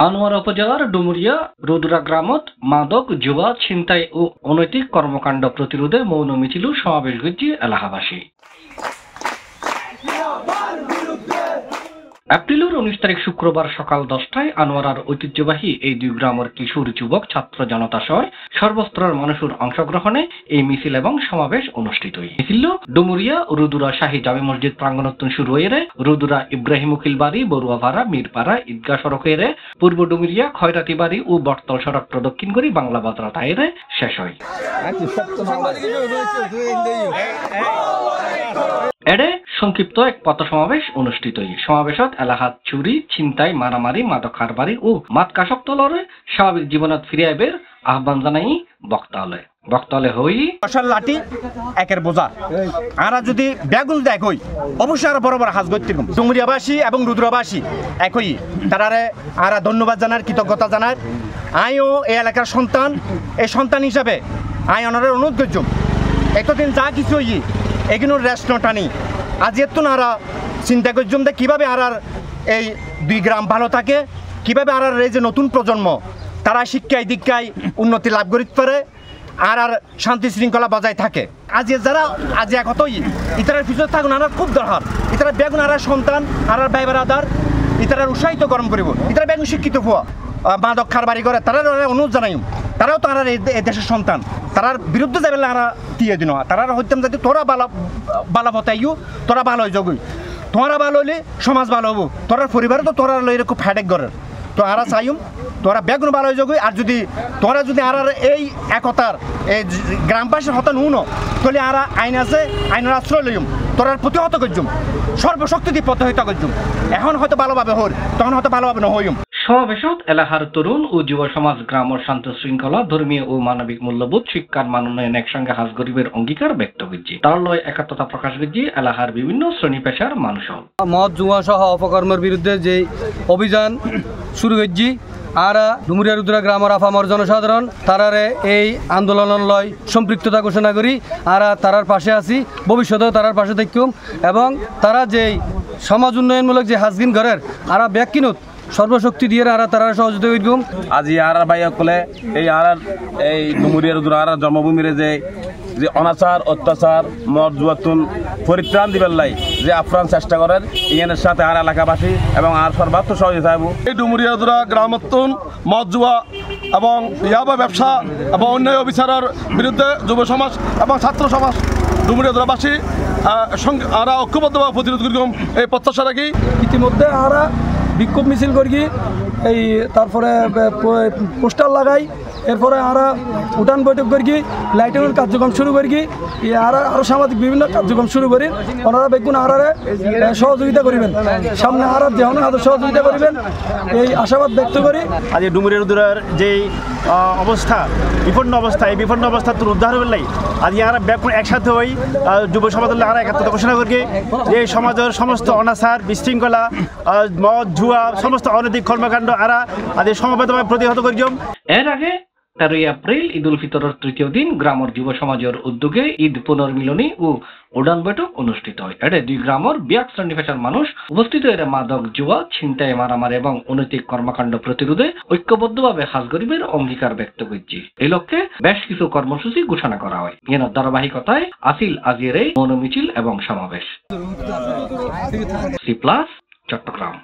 আনোয়ারা উপজেলার ডুমুরিয়া রুদ্রা গ্রামত মাদক জুয়া ছিনতাই ও অনৈতিক কর্মকাণ্ড প্রতিরোধে মৌন মিছিল ও সমাবেশ করছে এলাকাবাসী। এপ্রিলের 19 তারিখ শুক্রবার সকাল 10টায় আনোয়ারার ঐতিহ্যবাহী এই দুই গ্রামের কিশোর যুবক ছাত্র জনতা সহ সর্বস্তরের মানুষের অংশগ্রহণে এই মিছিল এবং সমাবেশ অনুষ্ঠিত হয়। মিছিল ডুমুরিয়া রুদুরা শাহী জামে মসজিদ প্রাঙ্গণত শুরু হয়ে রুদুরা ইব্রাহিম উকিল বাড়ি বড়ুয়াপাড়া মিরপাড়া ঈদগাহ সড়কের পূর্ব ডুমুরিয়া খয়রাতি বাড়ি ও বটতল সড়ক প্রদক্ষিণ করে বাংলা বাজার তাইরে শেষ হয়। এডে সংক্ষিপ্ত এক পথ সমাবেশ অনুষ্ঠিত হয়। সমাবেশত এলাকাত চুরি ছিনতাই মারামারি মাদক কারবারি ও মাদকাসক্ত লড়ে স্বাভাবিক জীবনত ফিরে আইবের আহ্বান জানাই বক্তালে হই লাঠি একের বোঝা আর যদি ব্যাগুল দেখ হই অবশ্যই আরো বড় বড় হাজ গত্যি ডুমুরিয়াবাসী এবং রুদ্রবাসী একই তারারে আর ধন্যবাদ জানার কৃতজ্ঞতা জানার আইও এই এলাকার সন্তান এই সন্তান হিসাবে আই অনারের অনুরোধ করছুম এতদিন যা কিছু হই এগুলোর রেস্ট টানি আজ এত নারা চিন্তা করছুম যে কীভাবে আর এই দুই গ্রাম ভালো থাকে, কীভাবে আর এই যে নতুন প্রজন্ম তারা শিক্ষায় দীক্ষায় উন্নতি লাভ করতে পারে আর শান্তি শৃঙ্খলা বজায় থাকে। আজ যারা আজ একতই ইতারার পিছনে থাকুন আর খুব দরকার ইতারা বেগুন আর সন্তান আর ব্যয় আদার ইতারার উৎসাহিত গরম করিব ইতারা বেগুন শিক্ষিত হওয়া মাদক খারবারি করে তারা অনুরোধ জানাই তারাও তারা এই দেশের সন্তান তারার বিরুদ্ধে যাবে আর দিয়ে দিন তারা হইতাম যাতে তোরা বালা বতাইও তোরা ভালো হয়ে যাবি তোরা ভালো হইলে সমাজ ভালো হবো তোরার পরিবারে তো তোরা লইলে খুব ফ্যাটেক ঘরের তো আর চাইম তোরা বেগুন ভালো হয়ে যাবি আর যদি তোরা যদি আর এই একতার এই গ্রামবাসীর হতা নুনো তাহলে আর আইন আছে আইনের আশ্রয় লইম তোরার প্রতিহত করছুম সর্বশক্তি দিয়ে প্রতিহত করছুম এখন হয়তো ভালোভাবে হর তখন হয়তো ভালোভাবে নহইম। সমাবেশত এলাকার তরুণ ও যুব সমাজ গ্রামের শান্ত শৃঙ্খলা ধর্মীয় ও মানবিক মূল্যবোধ শিক্ষার মান উন্নয়ন একসঙ্গে হাজ গরিবের অঙ্গীকার ব্যক্ত করছে তার লয় একাত্মতা প্রকাশ করছে এলাকার বিভিন্ন শ্রেণী পেশার মানুষ মদ জুয়া সহ অপকর্মের বিরুদ্ধে যে অভিযান শুরু করছি আর ডুমুরিয়া রুদ্রা গ্রামের আফামর জনসাধারণ তারারে এই আন্দোলন লয় সম্পৃক্ততা ঘোষণা করি আর তারার পাশে আছি ভবিষ্যতেও তারার পাশে থাকুম এবং তারা যেই সমাজ উন্নয়নমূলক যে হাজগিন ঘরের আর ব্যাকিনত সর্বশক্তি দিয়ে আর তারা সহযোগিতা করবম। আজি আর ভাই সকলে এই ডুমুরিয়া রুদ্রা আর জন্মভূমির যে অনাচার অত্যাচার মদ জুয়াতুন পরিত্রাণ দিবার লাই যে আপ্রাণ চেষ্টা করেন ইয়ের সাথে আর এলাকাবাসী এবং আর সর্বাত্ম সহযোগিতা হব। এই ডুমুরিয়া রুদ্রা গ্রামতুন মদ জুয়া এবং ইয়াবা ব্যবসা এবং অন্যায় অবিচারের বিরুদ্ধে যুব সমাজ এবং ছাত্র সমাজ ডুমুরিয়া রুদ্রাবাসী আর ঐক্যবদ্ধভাবে প্রতিরোধ করব এই প্রত্যাশা রাখি। ইতিমধ্যে আর বিক্ষোভ মিছিল করি এই তারপরে পোস্টার লাগাই এরপরে আমরা উঠান বৈঠক করি লাইটিংয়ের কার্যক্রম শুরু করি আরও সামাজিক বিভিন্ন কার্যক্রম শুরু করি ওনারা বেগুন আরারে সহযোগিতা করিবেন সামনে আর যেমন সহযোগিতা করিবেন এই আশাবাদ ব্যক্ত করি। আজ ডুমুরিয়া রুদ্রার যে অবস্থা বিপন্ন অবস্থা এই বিপন্ন অবস্থা তো উদ্ধার হবেন লাই আজ আমরা বেগুন একসাথে হই যুব সমাজ আমরা একাত্মতা ঘোষণা করি যে সমাজের সমস্ত অনাচার বিশৃঙ্খলা মদ জুয়া সমস্ত অনৈতিক কর্মকাণ্ড আজ সমবেতভাবে প্রতিহত করি। এর আগে 13 এপ্রিল ঈদ উল ফিতরের তৃতীয় দিন গ্রামের যুব সমাজের উদ্যোগে ঈদ পুনর্মিলনী ও উড়ান বৈঠক অনুষ্ঠিত হয়। এতে দুই গ্রামের বিয়াক শ্রেণী পেশার মানুষ উপস্থিত হয়ে মাদক জুয়া ছিনতাই মারামারি এবং অনৈতিক কর্মকাণ্ড প্রতিরোধে ঐক্যবদ্ধভাবে হাজ গরিবের অঙ্গীকার ব্যক্ত করছে। এই লক্ষ্যে বেশ কিছু কর্মসূচি ঘোষণা করা হয়। এর ধারাবাহিকতায় আসিল আজির এই মৌন মিছিল এবং সমাবেশ। চট্টগ্রাম।